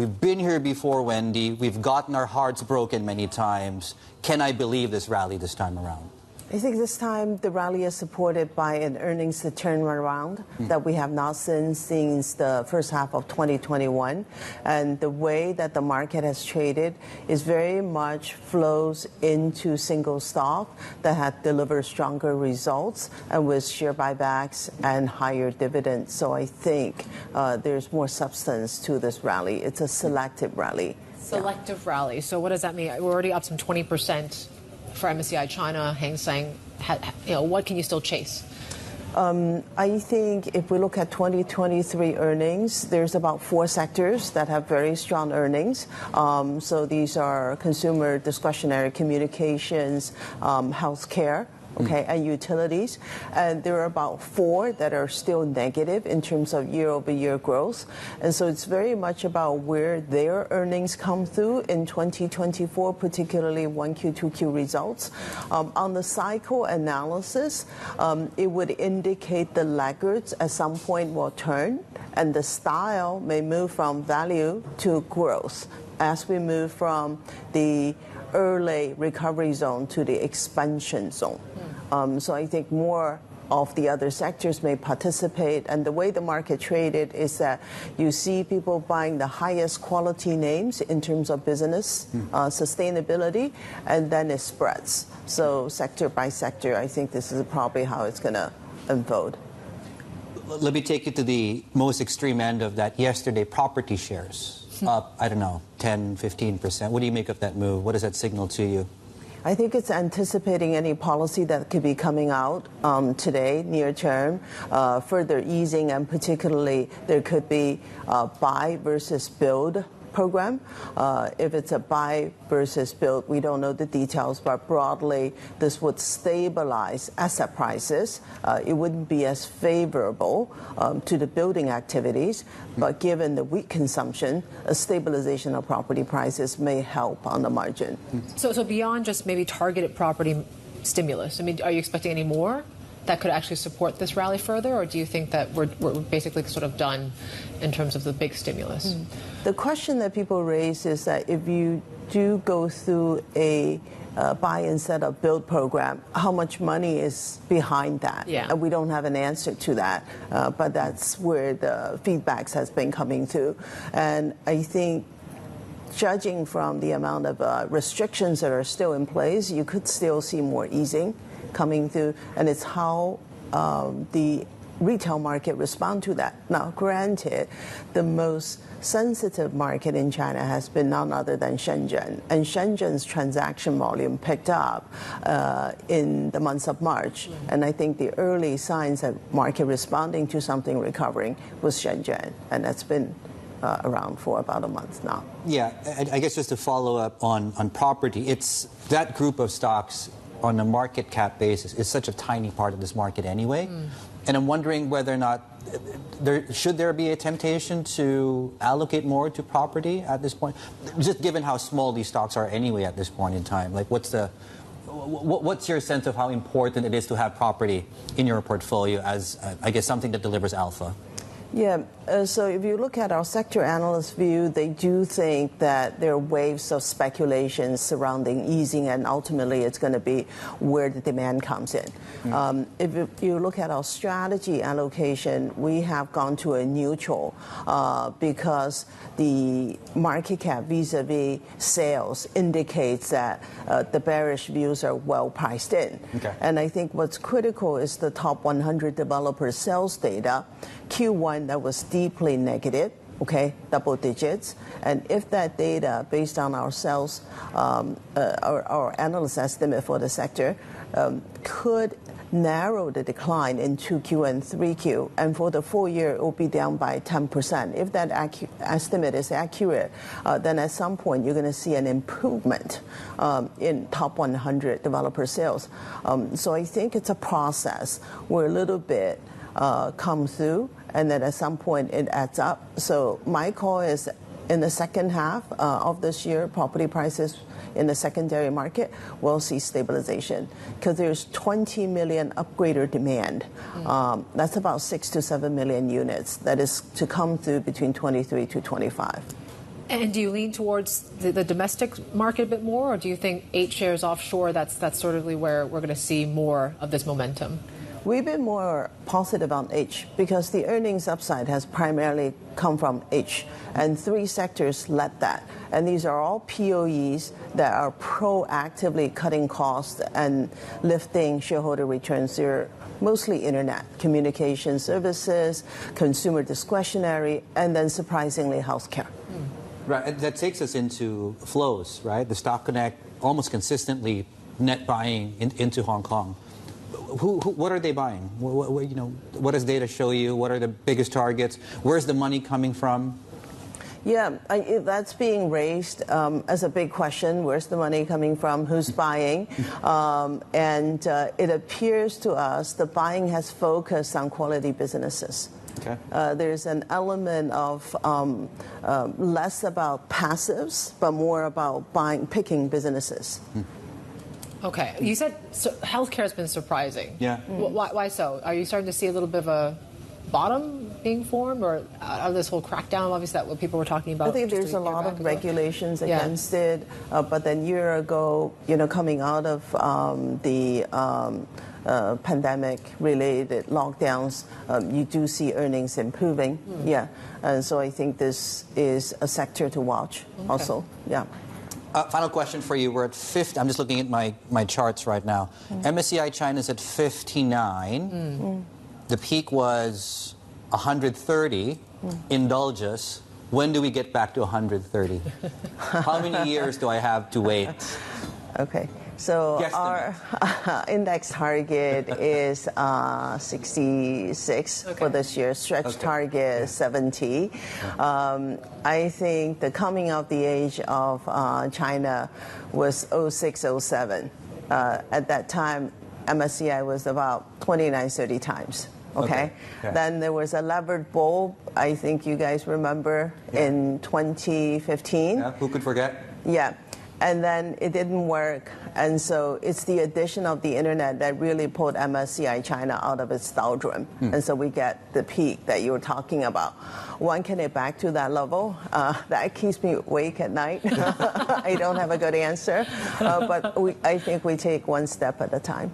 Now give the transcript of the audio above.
We've been here before, Wendy. We've gotten our hearts broken many times. Can I believe this rally this time around? I think this time the rally is supported by an earnings turnaround that we have not seen since the first half of 2021. And the way that the market has traded is very much flows into single stock that have delivered stronger results and with share buybacks and higher dividends. So I think there's more substance to this rally. It's a selective rally. Selective rally. So what does that mean? We're already up some 20%. For MSCI China, Hang Seng, what can you still chase? I think if we look at 2023 earnings, there's about 4 sectors that have very strong earnings. So these are consumer discretionary communications, healthcare, and utilities. And there are about 4 that are still negative in terms of year-over-year growth. And so it's very much about where their earnings come through in 2024, particularly 1Q, 2Q results. On the cycle analysis, it would indicate the laggards at some point will turn, and the style may move from value to growth as we move from the early recovery zone to the expansion zone. So I think more of the other sectors may participate. And the way the market traded is that you see people buying the highest quality names in terms of business, sustainability, and then it spreads. So sector by sector, I think this is probably how it's going to unfold. Let me take you to the most extreme end of that. Yesterday, property shares up, I don't know, 10, 15%. What do you make of that move? What does that signal to you? I think it's anticipating any policy that could be coming out today, near term, further easing, and particularly there could be buy versus build program. If it's a buy versus build, we don't know the details, but broadly, this would stabilize asset prices. It wouldn't be as favorable to the building activities, but given the weak consumption, a stabilization of property prices may help on the margin. So beyond just maybe targeted property stimulus, I mean, are you expecting any more that could actually support this rally further, or do you think that we're basically sort of done in terms of the big stimulus? The question that people raise is that if you do go through a buy instead of build program, how much money is behind that? And we don't have an answer to that, but that's where the feedbacks has been coming through. And I think judging from the amount of restrictions that are still in place, you could still see more easing coming through, and it's how the retail market respond to that. Now, granted, the most sensitive market in China has been none other than Shenzhen, and Shenzhen's transaction volume picked up in the months of March, and I think the early signs that market responding to something recovering was Shenzhen, and that's been around for about a month now. Yeah, I guess just to follow up on property, it's that group of stocks on a market cap basis is such a tiny part of this market anyway. And I'm wondering whether or not should there be a temptation to allocate more to property at this point, just given how small these stocks are anyway at this point in time. Like, what's your sense of how important it is to have property in your portfolio as, I guess, something that delivers alpha? Yeah, so if you look at our sector analyst view, they do think that there are waves of speculation surrounding easing, and ultimately it's going to be where the demand comes in. If you look at our strategy allocation, we have gone to a neutral because the market cap vis-a-vis sales indicates that the bearish views are well priced in. And I think what's critical is the top 100 developer sales data. Q1, that was deeply negative, double digits. And if that data, based on our sales, our analyst estimate for the sector, could narrow the decline in 2Q and 3Q, and for the full year it will be down by 10%. If that estimate is accurate, then at some point you're going to see an improvement in top 100 developer sales. So I think it's a process where a little bit come through, and then at some point it adds up. So my call is in the second half of this year, property prices in the secondary market will see stabilization because there's 20 million upgrader demand. That's about 6 to 7 million units that is to come through between 23 to 25. And do you lean towards the domestic market a bit more, or do you think 8 shares offshore, that's sort of where we're going to see more of this momentum? We've been more positive on H because the earnings upside has primarily come from H, and 3 sectors led that. And these are all POEs that are proactively cutting costs and lifting shareholder returns. They're mostly internet, communication services, consumer discretionary, and then surprisingly healthcare. Right, that takes us into flows, right? The Stock Connect almost consistently net buying into Hong Kong. What are they buying? What does data show you? What are the biggest targets? Where's the money coming from? Yeah, that's being raised as a big question. Where's the money coming from? Who's buying? And it appears to us the buying has focused on quality businesses. Okay. There's an element of less about passives, but more about picking businesses. Okay. You said healthcare has been surprising. Yeah. Why so? Are you starting to see a little bit of a bottom being formed, or out of this whole crackdown? Obviously, that's what people were talking about. I think there's a lot of regulations against it. But then a year ago, coming out of the pandemic-related lockdowns, you do see earnings improving. Yeah. And so I think this is a sector to watch also. Yeah. Final question for you. We're at 50. I'm just looking at my charts right now. MSCI China's at 59. The peak was 130. Indulge us. When do we get back to 130? How many years do I have to wait? Okay. So our index target is 66 for this year. Stretch target 70. I think the coming of the age of China was 06, 07. At that time, MSCI was about 29, 30 times. Okay. Then there was a levered bull, I think you guys remember, in 2015. Yeah, who could forget? Yeah. And then it didn't work. And so it's the addition of the internet that really pulled MSCI China out of its doldrum. And so we get the peak that you were talking about. When can it back to that level? That keeps me awake at night. I don't have a good answer. But I think we take one step at a time.